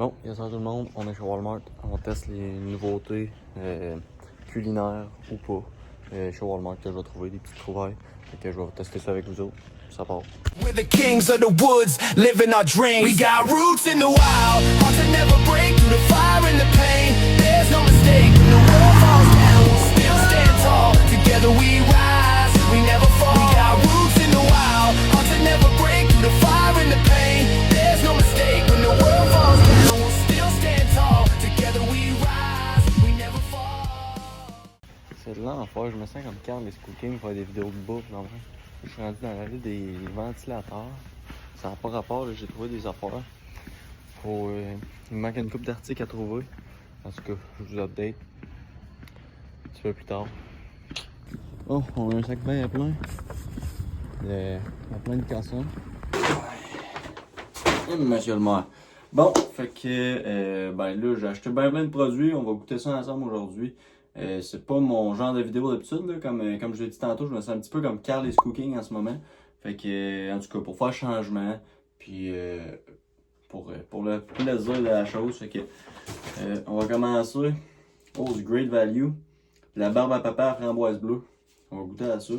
Bon, bien sûr tout le monde, on est chez Walmart, on teste les nouveautés culinaires ou pas chez Walmart que je vais trouver, des petites trouvailles. Fait que je vais tester ça avec vous autres, ça part. We're the kings of the woods, living our dreams. We got roots in the wild, hearts that never break through the fire and the pain. There's no mistake when the world falls down. We'll still stand tall, together we rise, we never fall. We got roots in the wild, hearts that never break through the fire and the pain. There's no mistake when the world falls down. We'll still stand tall, together we rise, we never fall. C'est de l'enfer, je me sens comme Carl les Cooking pour faire des vidéos de bouffe dans le vrai. Je suis rendu dans la ville des ventilateurs. Ça n'a pas rapport, là, j'ai trouvé des affaires. Il me manque une couple d'articles à trouver. En tout cas, je vous update un petit peu plus tard. Oh, on a un sac bien plein. Il y a plein de cassons. Monsieur le maire. Bon, fait que ben là, j'ai acheté bien plein de produits. On va goûter ça ensemble aujourd'hui. C'est pas mon genre de vidéo d'habitude, là, comme je l'ai dit tantôt, je me sens un petit peu comme Carl is Cooking en ce moment. Fait que, en tout cas, pour faire changement, puis pour le plaisir de la chose, fait que on va commencer. Oh, du Great Value. La barbe à papa à framboise bleue. On va goûter à ça.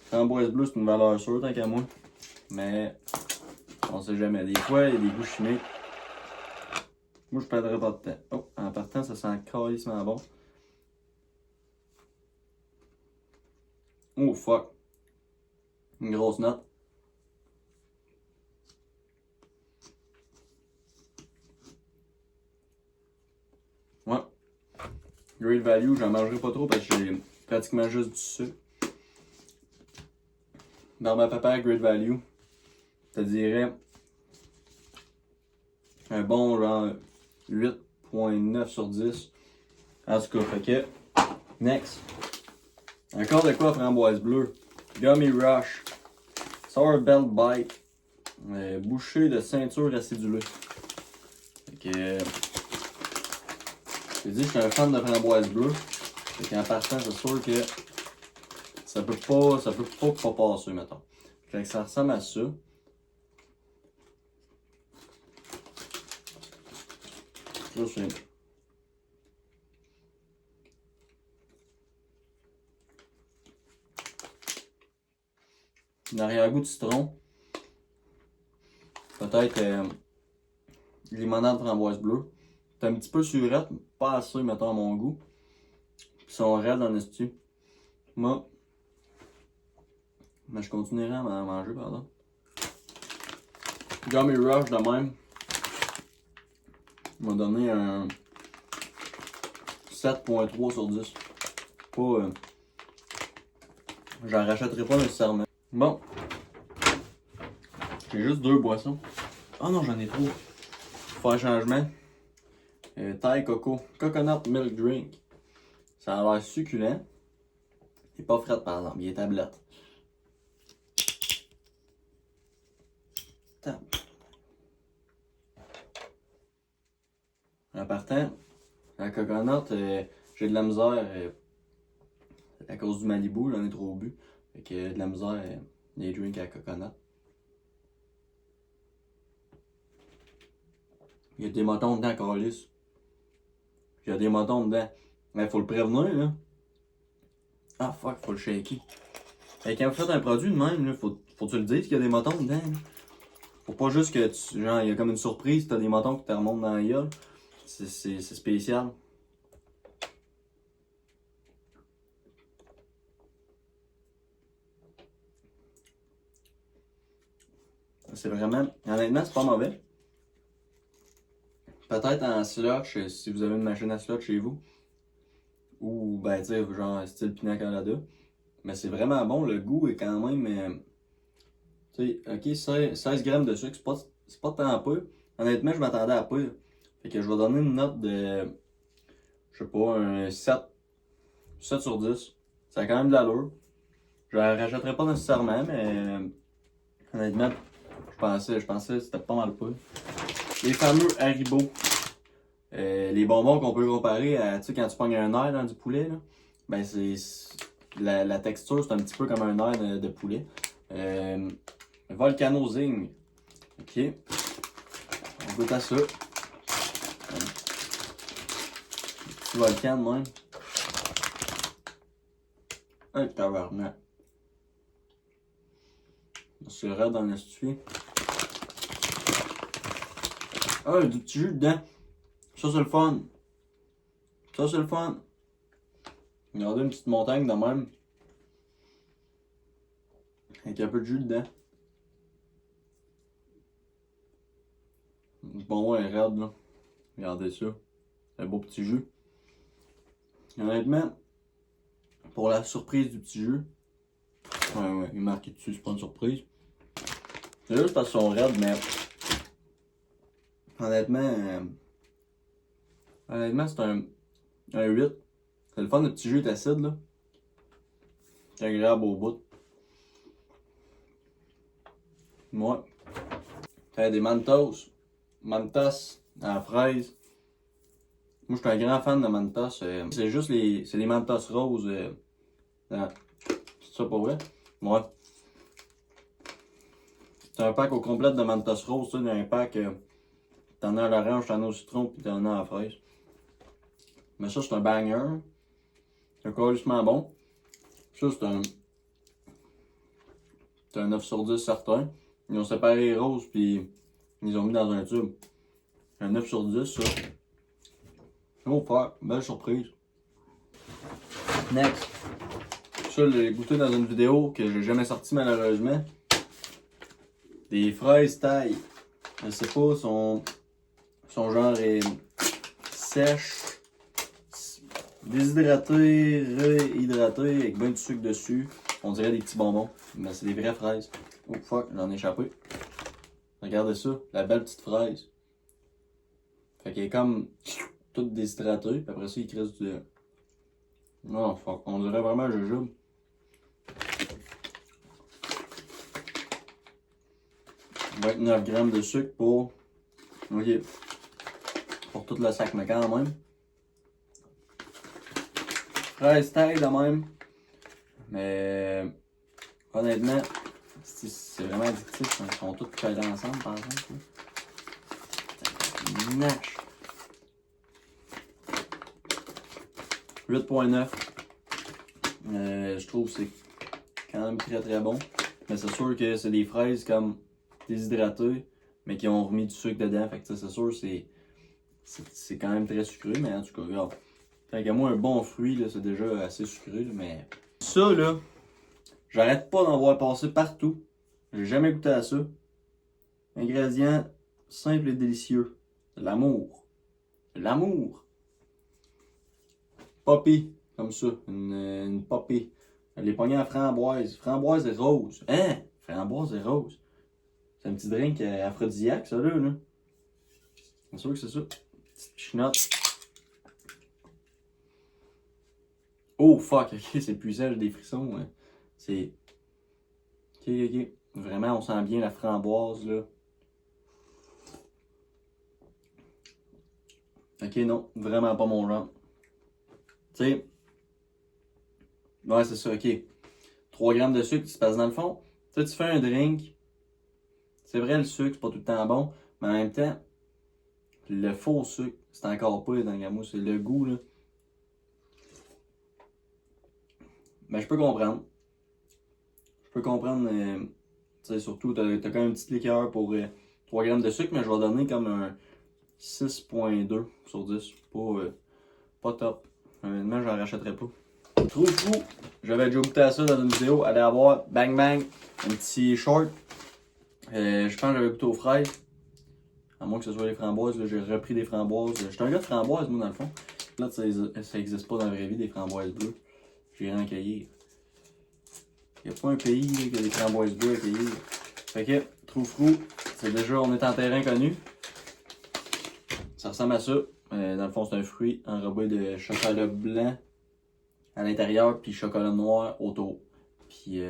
Framboise bleue, c'est une valeur sûre, tant qu'à moi. Mais, on sait jamais. Des fois, il y a des goûts chimiques. Moi, je perdrai pas de temps. Oh, en partant, ça sent calissement bon. Oh fuck. Une grosse note. Ouais. Great Value, j'en mangerai pas trop parce que j'ai pratiquement juste du sucre. Barbe à papa, Great Value. Je te dirais un bon genre 8.9 sur 10. En tout cas, fait que. Next. Encore de quoi framboise bleue. Gummy Rush. Sour Belt Bite. Bouchée de ceinture acidulée. Fait que. J'ai dit que je suis un fan de framboise bleue. Fait qu'en partant, c'est sûr que ça peut pas passer, mettons. Fait que ça ressemble à ça. Ça, c'est. Un arrière-goût de citron. Peut-être limonade framboise bleue. C'est un petit peu surette, pas assez, mettons, à mon goût. Ils sont raides en esti. Moi, mais je continuerai à en manger, pardon. Gummy Rush de même. Il m'a donné un 7.3 sur 10. Pas. J'en rachèterai pas nécessairement. Bon. J'ai juste 2 boissons. Oh non, j'en ai 3. Pour faire un changement. Thai Coco. Coconut Milk Drink. Ça a l'air succulent. Il est pas frais par exemple. Il est tablette. En partant, la coconut, j'ai de la misère à cause du Malibu, j'en ai trop bu. Fait que de la misère les drinks à coconut. Il y a des motons dedans, câlisse. Il y a des motons dedans. Mais faut le prévenir, là. Ah fuck, faut le shaker. Et quand vous faites un produit de même, là, faut que tu le dises qu'il y a des motons dedans. Là. Faut pas juste que tu. Genre, il y a comme une surprise, t'as des motons qui te remontent dans la gueule. C'est spécial. C'est vraiment. Honnêtement, c'est pas mauvais. Peut-être en slush, si vous avez une machine à slush chez vous. Ou, ben, tu sais, genre style Pina Colada. Mais c'est vraiment bon, le goût est quand même. Tu sais, ok, 16 grammes de sucre, c'est pas tant peu. Honnêtement, je m'attendais à peu. Fait que je vais donner une note de. Je sais pas, un 7 sur 10. Ça a quand même de l'allure. Je la rachèterai pas nécessairement, mais. Honnêtement, je pensais que c'était pas mal peu. Les fameux Haribo. Les bonbons qu'on peut comparer à, tu sais, quand tu pognes un air dans du poulet, là, ben c'est la texture, c'est un petit peu comme un air de poulet. Volcano Zing. Ok. On goûte à ça. Petit volcan de même. Hey, tabarnak. C'est raide dans l'estuie. Ah, il y a du petit jus dedans. Ça, c'est le fun. Ça, c'est le fun. Regardez une petite montagne de même. Avec un peu de jus dedans. Bon, ouais, raide là. Regardez ça. Un beau petit jus. Honnêtement, pour la surprise du petit jus, ouais, il est marqué dessus, c'est pas une surprise. C'est juste parce qu'ils sont raides, mais honnêtement, c'est un 8. C'est le fun, le petit jus est acide là. C'est agréable au bout. Moi, t'as des Mentos à la fraise. Moi, je suis un grand fan de Mentos. C'est juste les Mentos roses. C'est ça pour vrai? Ouais. C'est un pack au complet de Mentos roses. Il y a un pack, t'en as à l'orange, t'en as au citron, puis t'en as à la fraise. Mais ça, c'est un banger. C'est carrément bon. Ça, c'est un 9 sur 10 certain. Ils ont séparé les roses, puis ils ont mis dans un tube. Un 9 sur 10, ça. Oh, fuck, belle surprise. Next. Ça, je l'ai goûté dans une vidéo que j'ai jamais sortie malheureusement. Des fraises taille. Je sais pas, son genre est sèche, déshydraté, réhydraté, avec bien du sucre dessus. On dirait des petits bonbons, mais c'est des vraies fraises. Oh fuck, j'en ai échappé. Regardez ça, la belle petite fraise. Fait qu'elle est comme toute déshydratée, puis après ça, il crée du... Non, fuck, on dirait vraiment un jujube. « 29 grammes de sucre pour... Ok. Pour tout le sac, mais quand même. Fraise taille de même. Mais... Honnêtement, c'est vraiment addictif. Ils sont tous collés ensemble, par exemple. Nash. 8.9. Je trouve que c'est quand même très très bon. Mais c'est sûr que c'est des fraises comme déshydratées, mais qui ont remis du sucre dedans. Fait que c'est sûr c'est quand même très sucré, mais en tout cas, regarde. Fait que moi, un bon fruit, là, c'est déjà assez sucré, là, mais... Ça, là, j'arrête pas d'en voir passer partout. J'ai jamais goûté à ça. Ingrédients simples et délicieux. De l'amour. De l'amour. Poppy, comme ça. Une poppy. Les poignées à framboise. Framboise et rose. Hein? Framboise et rose. C'est un petit drink aphrodisiaque, ça, là. C'est sûr que c'est ça. Petite pichenotte. Oh, fuck. Ok, c'est puissant, j'ai des frissons. Hein. C'est... Ok. Vraiment, on sent bien la framboise, là. Ok, non. Vraiment pas mon genre. Tu sais... Ouais, c'est ça, ok. 3 grammes de sucre, c'est parce que dans le fond, tu fais un drink. C'est vrai, le sucre, c'est pas tout le temps bon. Mais en même temps, le faux sucre, c'est encore pas dans le gamou. C'est le goût, là. Mais je peux comprendre. Tu sais, surtout, t'as quand même une petite liqueur pour 3 grammes de sucre, mais je vais donner comme un 6.2 sur 10. Pas top. Honnêtement, j'en rachèterais pas. Trop fou! J'avais déjà goûté à ça dans une vidéo. Allez avoir bang bang, un petit short. Je pense que j'avais goûté aux fraises. À moins que ce soit les framboises, j'ai repris des framboises. J'étais un gars de framboises, moi, dans le fond. Là, ça existe pas dans la vraie vie, des framboises bleues. J'ai rien à cueillir. Il n'y a pas un pays là, qui a des framboises bleues à cueillir. Fait que, Troufrou, c'est déjà, on est en terrain connu. Ça ressemble à ça. Dans le fond, c'est un fruit enrobé de chocolat blanc à l'intérieur, puis chocolat noir autour. Puis,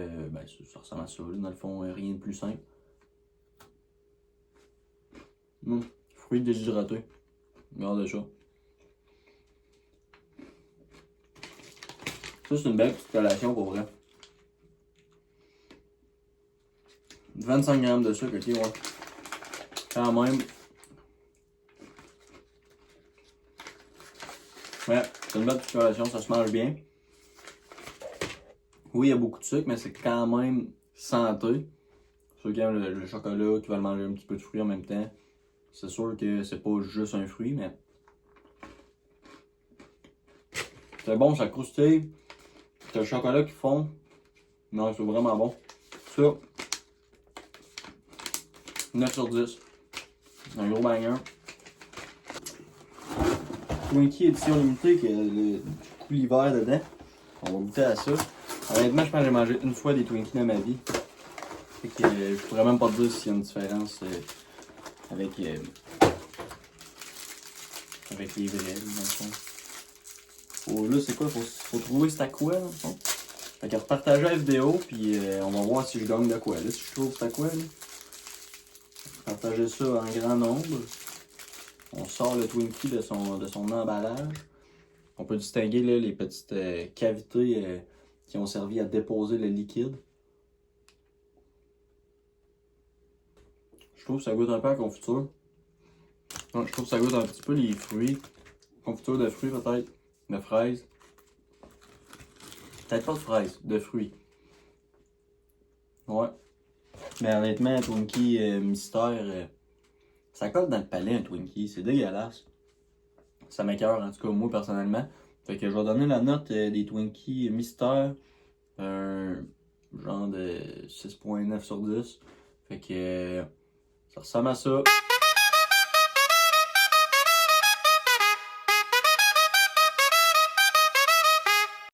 ça ressemble à ça. Là, dans le fond, rien de plus simple. Fruits déshydratés. Regardez ça. Ça, c'est une belle petite collation pour vrai. 25 grammes de sucre, ok, ouais. Quand même. Ouais, c'est une bonne petite collation, ça se mange bien. Oui, il y a beaucoup de sucre, mais c'est quand même santé. Ceux qui aiment le chocolat, qui veulent manger un petit peu de fruits en même temps, c'est sûr que c'est pas juste un fruit, mais c'est bon, ça croustille. C'est le chocolat qui fond. Non, c'est vraiment bon. Ça, 9 sur 10. Un gros banger. Twinkie édition limitée qui a du coulis vert dedans. On va goûter à ça. Honnêtement, je pense que j'ai mangé une fois des Twinkies dans ma vie. Fait que je pourrais même pas te dire s'il y a une différence avec les vrais, dans le fond. Là, c'est quoi? Faut trouver c'est à quoi, dans le fond. Fait que repartager la vidéo, puis on va voir si je gagne de quoi. Là, si je trouve c'est à quoi, là. Partager ça en grand nombre. On sort le Twinkie de son emballage. On peut distinguer là, les petites cavités qui ont servi à déposer le liquide. Je trouve que ça goûte un peu à la confiture. Non, je trouve que ça goûte un petit peu les fruits. Confiture de fruits peut-être. De fraises. Peut-être pas de fraises, de fruits. Ouais. Mais honnêtement, un Twinkie mystère, ça colle dans le palais un Twinkie. C'est dégueulasse. Ça m'écoeure en tout cas moi personnellement. Fait que je vais donner la note des Twinkies mystère. Un genre de 6.9 sur 10. Fait que ça ressemble à ça.